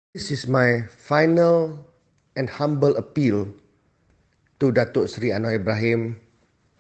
This is my final and humble appeal to Datuk Seri Anwar Ibrahim,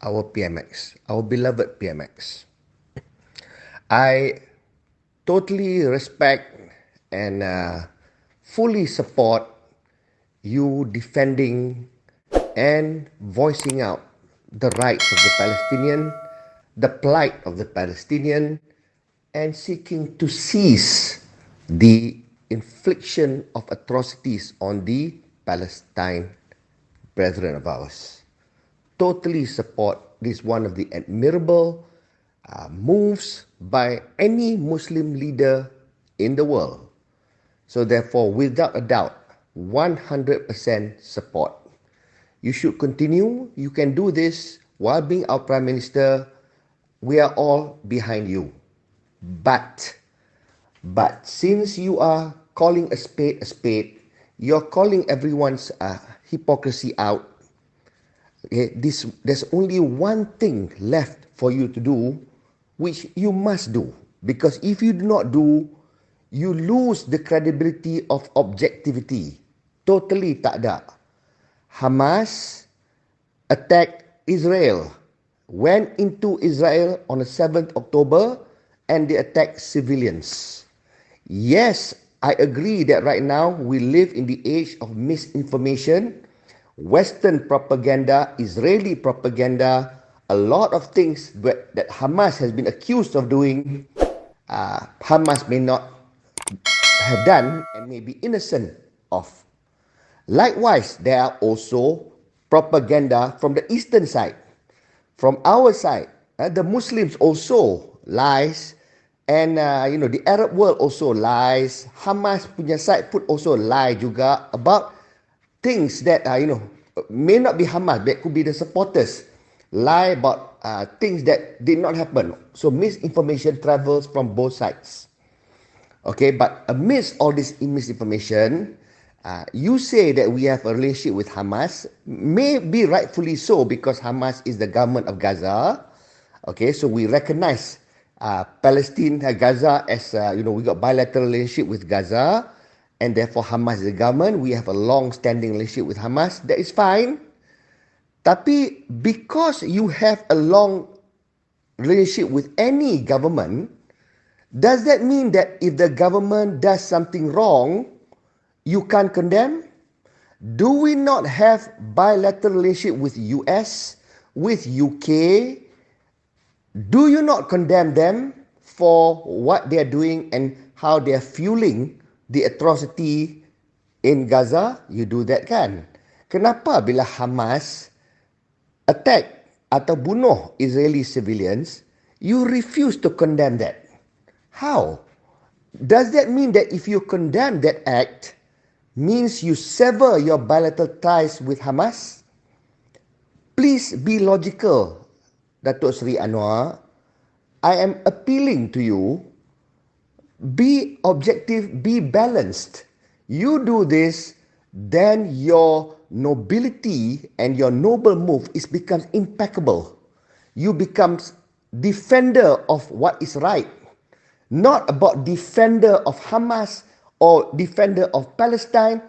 our PMX, our beloved PMX. I totally respect and fully support you defending and voicing out the rights of the Palestinian, the plight of the Palestinian, and seeking to cease the infliction of atrocities on the Palestine brethren of ours. Totally support this one of the admirable moves by any Muslim leader in the world. So therefore, without a doubt, 100% support. You should continue. You can do this while being our Prime Minister. We are all behind you. But since you are calling a spade, you're calling everyone's hypocrisy out. Okay, there's only one thing left for you to do, which you must do. Because if you do not do, you lose the credibility of objectivity. Totally tak ada. Hamas attacked Israel, went into Israel on the 7th October, and they attacked civilians. Yes, I agree that right now we live in the age of misinformation, Western propaganda, Israeli propaganda, a lot of things that Hamas has been accused of doing, Hamas may not have done and may be innocent of. Likewise, there are also propaganda from the eastern side. From our side, the Muslims also lies, and the Arab world also lies. Hamas punya side put also lie juga about things that may not be Hamas, that could be the supporters lie about things that did not happen. So misinformation travels from both sides. Okay, but amidst all this misinformation, you say that we have a relationship with Hamas, maybe rightfully so, because Hamas is the government of Gaza. Okay, so we recognize Palestine, Gaza as, we got bilateral relationship with Gaza, and therefore Hamas is the government. We have a long-standing relationship with Hamas. That is fine. Tapi because you have a long relationship with any government, does that mean that if the government does something wrong, you can't condemn? Do we not have bilateral relationship with US, with UK? Do you not condemn them for what they are doing and how they are fueling the atrocity in Gaza? You do that kan? Kenapa bila Hamas attack atau bunuh Israeli civilians, you refuse to condemn that? How? Does that mean that if you condemn that act, means you sever your bilateral ties with Hamas? Please be logical, Datuk Seri Anwar. I am appealing to you. Be objective, be balanced. You do this, then your nobility and your noble move becomes impeccable. You become defender of what is right. Not about defender of Hamas or defender of Palestine.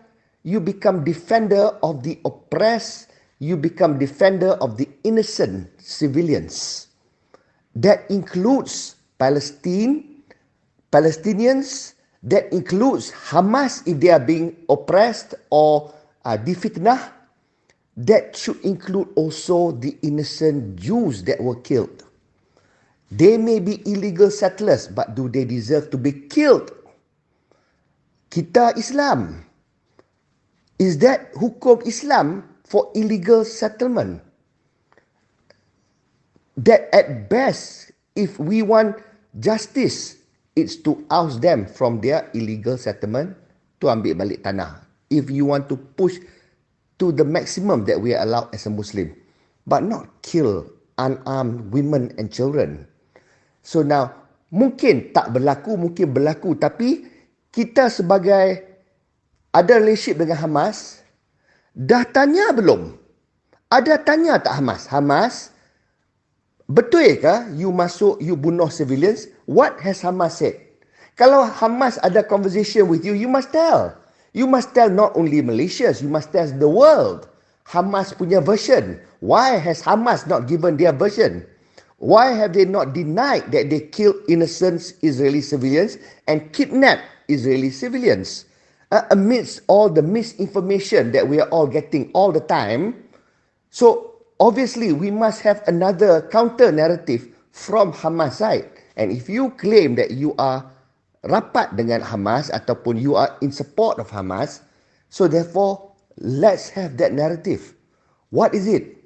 You become defender of the oppressed. You become defender of the innocent civilians. That includes Palestinians. That includes Hamas if they are being oppressed or difitnah. That should include also the innocent Jews that were killed. They may be illegal settlers, but do they deserve to be killed? Kita Islam. Is that hukum Islam for illegal settlement? That at best, if we want justice, it's to oust them from their illegal settlement, to ambil balik tanah. If you want to push to the maximum that we are allowed as a Muslim, but not kill unarmed women and children. So now, mungkin tak berlaku, mungkin berlaku. Tapi kita sebagai ada relationship dengan Hamas, dah tanya belum? Ada tanya tak Hamas? Hamas, betul ke you masuk, you bunuh civilians? What has Hamas said? Kalau Hamas ada conversation with you, you must tell. You must tell not only Malaysians, you must tell the world. Hamas punya version. Why has Hamas not given their version? Why have they not denied that they killed innocent Israeli civilians and kidnapped Israeli civilians? Amidst all the misinformation that we are all getting all the time, so obviously we must have another counter narrative from Hamas side. And if you claim that you are rapat dengan Hamas ataupun you are in support of Hamas, so therefore let's have that narrative. What is it?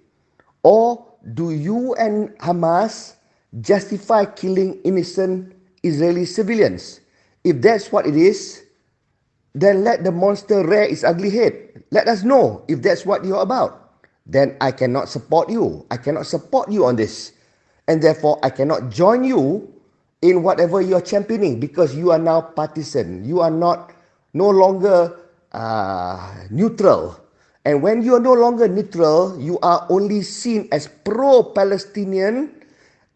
Or do you and Hamas justify killing innocent Israeli civilians? If that's what it is, then let the monster rear its ugly head. Let us know if that's what you're about. Then I cannot support you. I cannot support you on this. And therefore, I cannot join you in whatever you're championing because you are now partisan. You are no longer neutral. And when you are no longer neutral, you are only seen as pro-Palestinian,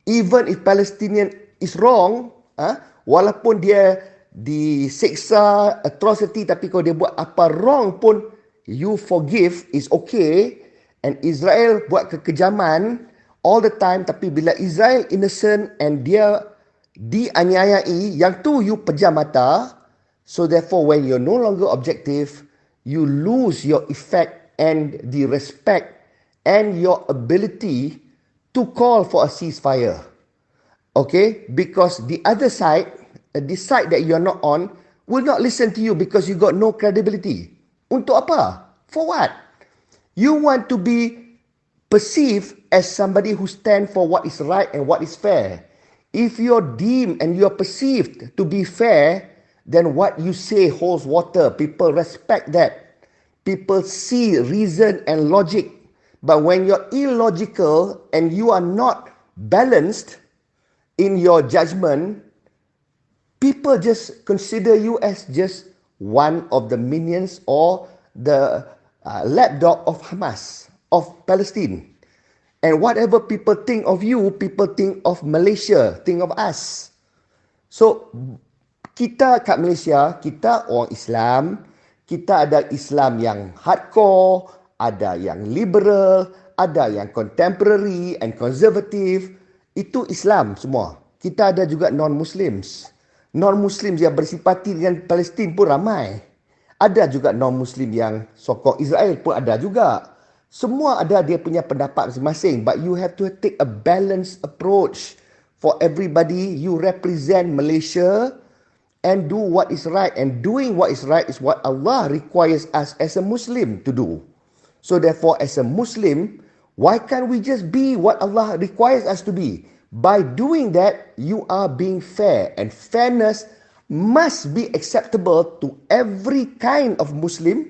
even if Palestinian is wrong, walaupun dia diseksa, atrocity, tapi kalau dia buat apa wrong pun, you forgive, is okay. And Israel buat kekejaman all the time, tapi bila Israel innocent and dia dianiayai, yang tu you pejam mata. So therefore, when you're no longer objective, you lose your effect and the respect and your ability to call for a ceasefire. Okay? Because the other side, the side that you're not on, will not listen to you because you got no credibility. Untuk apa? For what? You want to be perceived as somebody who stands for what is right and what is fair. If you're deemed and you're perceived to be fair, then what you say holds water. People respect that. People see reason and logic. But when you're illogical and you are not balanced in your judgment, people just consider you as just one of the minions or the lapdog of Hamas, of Palestine. And whatever people think of you, people think of Malaysia, think of us. So, kita kat Malaysia, kita orang Islam, kita ada Islam yang hardcore, ada yang liberal, ada yang contemporary and conservative. Itu Islam semua. Kita ada juga non-Muslims. Non-Muslims yang bersipati dengan Palestin pun ramai. Ada juga non-Muslim yang sokong Israel pun ada juga. Semua ada dia punya pendapat masing-masing. But you have to take a balanced approach. For everybody, you represent Malaysia and do what is right. And doing what is right is what Allah requires us as a Muslim to do. So therefore, as a Muslim, why can't we just be what Allah requires us to be? By doing that, you are being fair. And fairness must be acceptable to every kind of Muslim,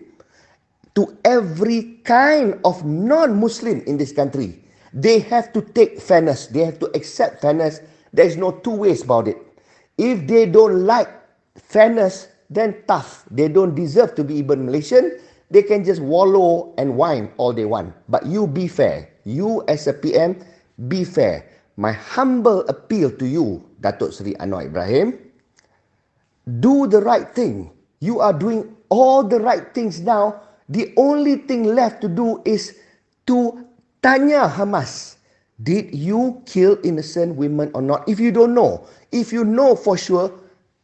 to every kind of non-Muslim in this country. They have to take fairness. They have to accept fairness. There is no two ways about it. If they don't like fairness, then tough. They don't deserve to be even Malaysian. They can just wallow and whine all they want. But you be fair. You as a PM, be fair. My humble appeal to you, Datuk Seri Anwar Ibrahim, do the right thing. You are doing all the right things now. The only thing left to do is to tanya Hamas, did you kill innocent women or not? If you don't know, if you know for sure,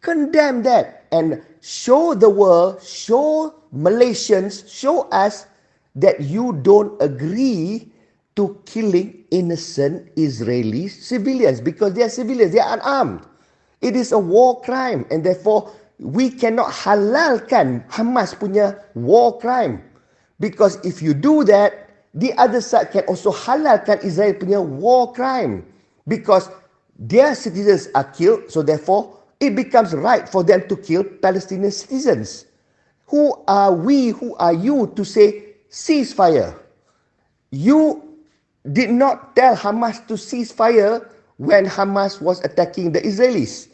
condemn that and show the world, show Malaysians, show us that you don't agree to killing innocent Israeli civilians because they are civilians, they are unarmed. It is a war crime and therefore we cannot halalkan Hamas punya war crime. Because if you do that, the other side can also halalkan Israel punya war crime. Because their citizens are killed, so therefore it becomes right for them to kill Palestinian citizens. Who are we, who are you to say ceasefire? You did not tell Hamas to cease fire when Hamas was attacking the Israelis.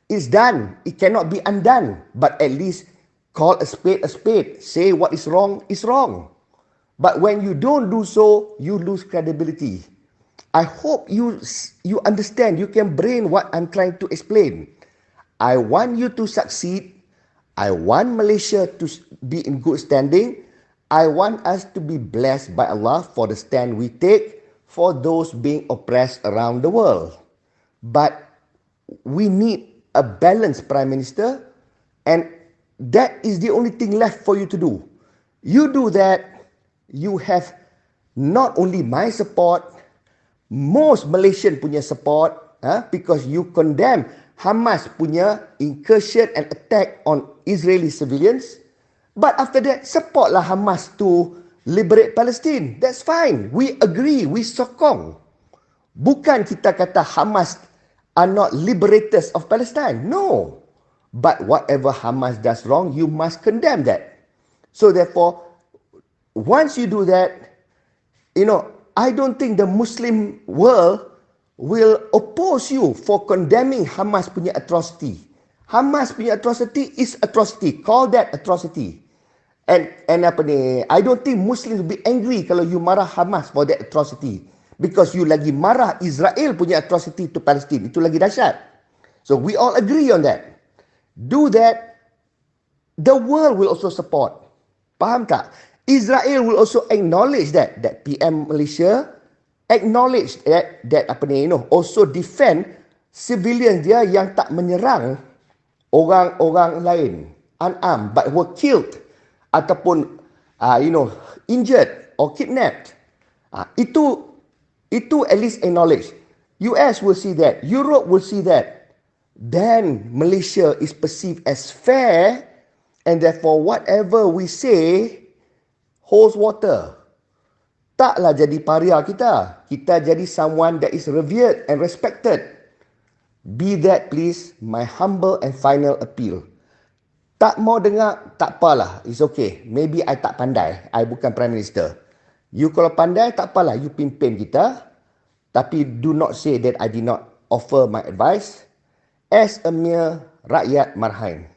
It's done. It cannot be undone. But at least call a spade a spade. Say what is wrong is wrong. But when you don't do so, you lose credibility. I hope you understand. You can brain what I'm trying to explain. I want you to succeed. I want Malaysia to be in good standing. I want us to be blessed by Allah for the stand we take for those being oppressed around the world. But we need a balanced Prime Minister, and that is the only thing left for you to do. You do that, you have not only my support, most Malaysian punya support, because you condemn Hamas punya incursion and attack on Israeli civilians. But after that, supportlah Hamas to liberate Palestine. That's fine. We agree, we sokong. Bukan kita kata Hamas are not liberators of Palestine. No. But whatever Hamas does wrong, you must condemn that. So therefore, once you do that, I don't think the Muslim world will oppose you for condemning Hamas punya atrocity. Hamas punya atrocity is atrocity. Call that atrocity. And I don't think Muslims will be angry kalau you marah Hamas for that atrocity. Because you lagi marah Israel punya atrocity to Palestine. Itu lagi dahsyat. So we all agree on that. Do that, the world will also support. Faham tak? Israel will also acknowledge that PM Malaysia acknowledge that also defend civilians dia yang tak menyerang orang-orang lain, unarmed, but were killed ataupun injured or kidnapped. Itu at least acknowledge. US will see that, Europe will see that. Then Malaysia is perceived as fair, and therefore whatever we say holds water. Taklah jadi paria kita. Kita jadi someone that is revered and respected. Be that please my humble and final appeal. Tak mau dengar, tak apalah. It's okay. Maybe I tak pandai. I bukan Prime Minister. You kalau pandai, tak apalah. You pimpin kita. Tapi do not say that I did not offer my advice as a mere rakyat marhain.